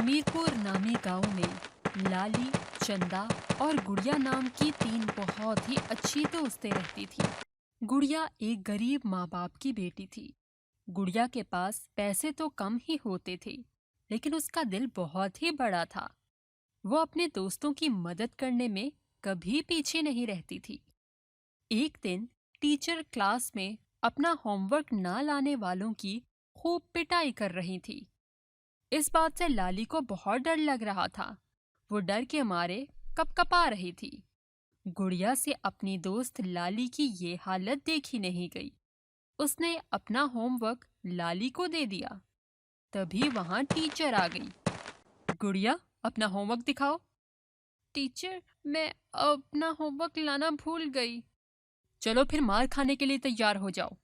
हमीरपुर नामी गांव में लाली, चंदा और गुड़िया नाम की तीन बहुत ही अच्छी दोस्तें रहती थी। गुड़िया एक गरीब माँ बाप की बेटी थी। गुड़िया के पास पैसे तो कम ही होते थे, लेकिन उसका दिल बहुत ही बड़ा था। वो अपने दोस्तों की मदद करने में कभी पीछे नहीं रहती थी। एक दिन टीचर क्लास में अपना होमवर्क ना लाने वालों की खूब पिटाई कर रही थी। इस बात से लाली को बहुत डर लग रहा था। वो डर के मारे कपकपा रही थी। गुड़िया से अपनी दोस्त लाली की ये हालत देखी नहीं गई। उसने अपना होमवर्क लाली को दे दिया। तभी वहां टीचर आ गई। गुड़िया, अपना होमवर्क दिखाओ। टीचर, मैं अपना होमवर्क लाना भूल गई। चलो फिर मार खाने के लिए तैयार हो जाओ।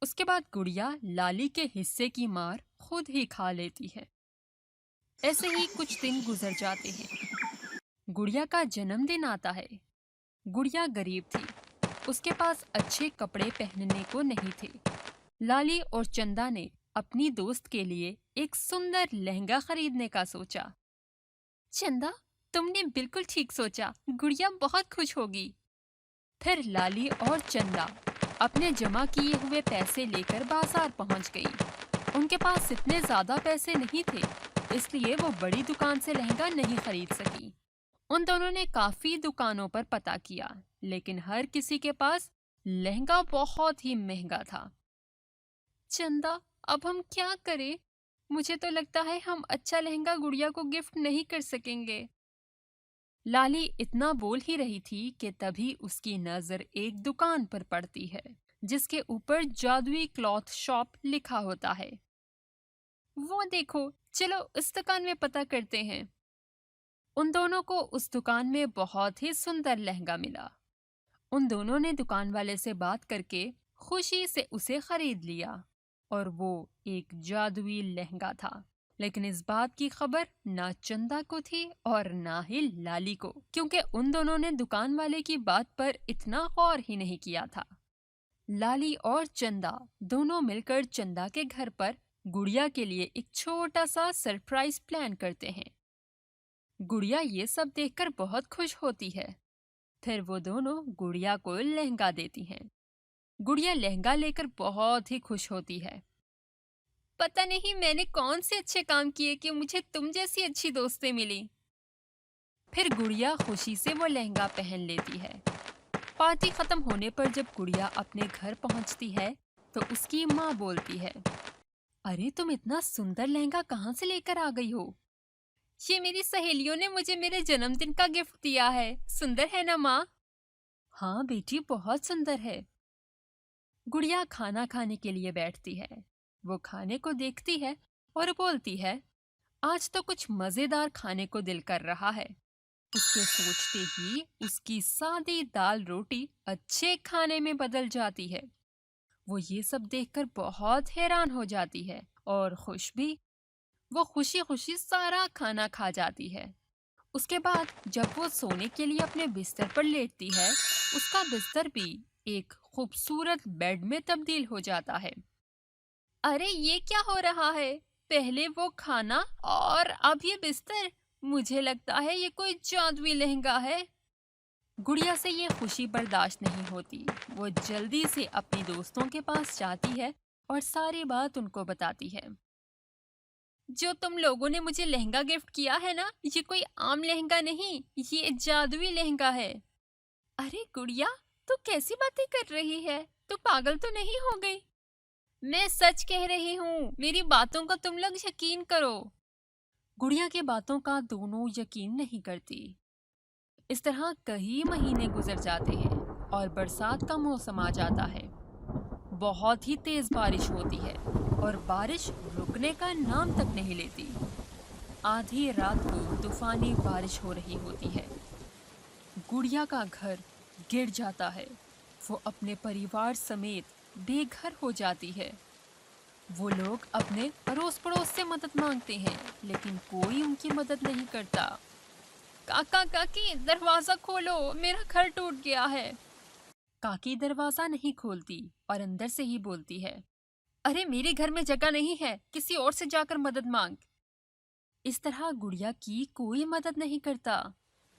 उसके बाद गुड़िया लाली के हिस्से की मार खुद ही खा लेती है। ऐसे ही कुछ दिन गुजर जाते हैं। गुड़िया का जन्मदिन आता है। गुड़िया गरीब थी। उसके पास अच्छे कपड़े पहनने को नहीं थे। लाली और चंदा ने अपनी दोस्त के लिए एक सुंदर लहंगा खरीदने का सोचा। चंदा, तुमने बिल्कुल ठीक सोचा। गुड़िया बहुत खुश होगी। फिर लाली और चंदा अपने जमा किए हुए पैसे लेकर बाजार पहुंच गई। उनके पास इतने ज्यादा पैसे नहीं थे, इसलिए वो बड़ी दुकान से लहंगा नहीं खरीद सकी। उन दोनों ने काफी दुकानों पर पता किया, लेकिन हर किसी के पास लहंगा बहुत ही महंगा था। चंदा, अब हम क्या करें? मुझे तो लगता है हम अच्छा लहंगा गुड़िया को गिफ्ट नहीं कर सकेंगे। लाली इतना बोल ही रही थी कि तभी उसकी नजर एक दुकान पर पड़ती है, जिसके ऊपर जादुई क्लॉथ शॉप लिखा होता है। वो देखो, चलो उस दुकान में पता करते हैं। उन दोनों को उस दुकान में बहुत ही सुंदर लहंगा मिला। उन दोनों ने दुकान वाले से बात करके खुशी से उसे खरीद लिया और वो एक जादुई लहंगा था। लेकिन इस बात की खबर ना चंदा को थी और ना ही लाली को, क्योंकि उन दोनों ने दुकान वाले की बात पर इतना गौर ही नहीं किया था। लाली और चंदा दोनों मिलकर चंदा के घर पर गुड़िया के लिए एक छोटा सा सरप्राइज प्लान करते हैं। गुड़िया ये सब देखकर बहुत खुश होती है। फिर वो दोनों गुड़िया को लहंगा देती हैं। गुड़िया लहंगा लेकर बहुत ही खुश होती है। पता नहीं मैंने कौन से अच्छे काम किए कि मुझे तुम जैसी अच्छी दोस्तें मिली। फिर गुड़िया खुशी से वो लहंगा पहन लेती है। पार्टी खत्म होने पर जब गुड़िया अपने घर पहुंचती है तो उसकी माँ बोलती है, अरे तुम इतना सुंदर लहंगा कहाँ से लेकर आ गई हो? ये मेरी सहेलियों ने मुझे मेरे जन्मदिन का गिफ्ट दिया है। सुंदर है ना माँ? हाँ बेटी, बहुत सुंदर है। गुड़िया खाना खाने के लिए बैठती है। वो खाने को देखती है और बोलती है, आज तो कुछ मजेदार खाने को दिल कर रहा है। उसके सोचते ही उसकी सादी दाल रोटी अच्छे खाने में बदल जाती है। वो ये सब देखकर बहुत हैरान हो जाती है और खुश भी। वो खुशी खुशी सारा खाना खा जाती है। उसके बाद जब वो सोने के लिए अपने बिस्तर पर लेटती है, उसका बिस्तर भी एक खूबसूरत बेड में तब्दील हो जाता है। अरे ये क्या हो रहा है? पहले वो खाना और अब ये बिस्तर। मुझे लगता है ये कोई जादुई लहंगा है। गुड़िया से ये खुशी बर्दाश्त नहीं होती। वो जल्दी से अपनी दोस्तों के पास जाती है और सारी बात उनको बताती है। जो तुम लोगों ने मुझे लहंगा गिफ्ट किया है ना, ये कोई आम लहंगा नहीं, ये जादुई लहंगा है। अरे गुड़िया, तू कैसी बातें कर रही है? तू पागल तो नहीं हो गई? मैं सच कह रही हूँ, मेरी बातों का तुम लोग यकीन करो। गुड़िया की बातों का दोनों यकीन नहीं करती। इस तरह कई महीने गुजर जाते हैं और बरसात का मौसम आ जाता है। बहुत ही तेज बारिश होती है और बारिश रुकने का नाम तक नहीं लेती। आधी रात को तूफानी बारिश हो रही होती है। गुड़िया का घर गिर जाता है। वो अपने परिवार समेत बेघर हो जाती है। वो लोग अपने अड़ोस पड़ोस से मदद मांगते हैं, लेकिन कोई उनकी मदद नहीं करता। काका काकी, दरवाजा खोलो, मेरा घर टूट गया है। काकी दरवाजा नहीं खोलती और अंदर से ही बोलती है, अरे मेरे घर में जगह नहीं है, किसी और से जाकर मदद मांग। इस तरह गुड़िया की कोई मदद नहीं करता।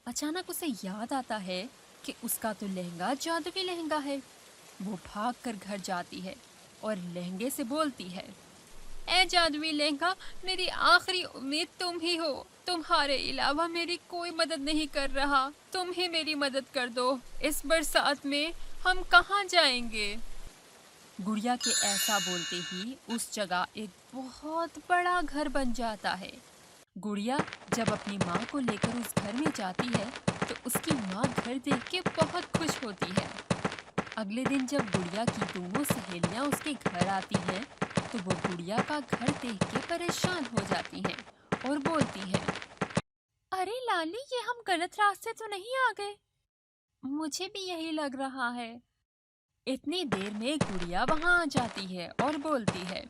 अचानक उसे याद आता है कि उसका तो लहंगा जादुई लहंगा है। वो भागकर घर जाती है और लहंगे से बोलती है, ए जादुई लहंगा, मेरी आखिरी उम्मीद तुम ही हो। तुम्हारे अलावा मेरी कोई मदद नहीं कर रहा। तुम ही मेरी मदद कर दो। इस बरसात में हम कहाँ जाएंगे? गुड़िया के ऐसा बोलते ही उस जगह एक बहुत बड़ा घर बन जाता है। गुड़िया जब अपनी माँ को लेकर उस घर में जाती है तो उसकी माँ घर देख के बहुत खुश होती है। अगले दिन जब गुड़िया की दोनों सहेलियाँ उसके घर आती हैं तो वो गुड़िया का घर देख के परेशान हो जाती हैं और बोलती हैं, अरे लाली, ये हम गलत रास्ते तो नहीं आ गए? मुझे भी यही लग रहा है। इतनी देर में गुड़िया वहां आ जाती है और बोलती है,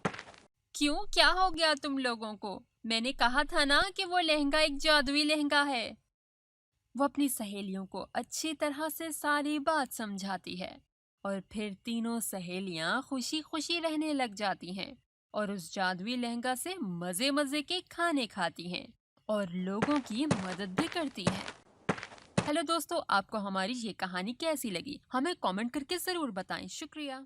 क्यों, क्या हो गया तुम लोगों को? मैंने कहा था ना कि वो लहंगा एक जादुई लहंगा है। वो अपनी सहेलियों को अच्छी तरह से सारी बात समझाती है और फिर तीनों सहेलियां खुशी खुशी रहने लग जाती हैं और उस जादुई लहंगा से मजे मजे के खाने खाती हैं और लोगों की मदद भी करती हैं। हेलो दोस्तों, आपको हमारी ये कहानी कैसी लगी? हमें कमेंट करके जरूर बताएं। शुक्रिया।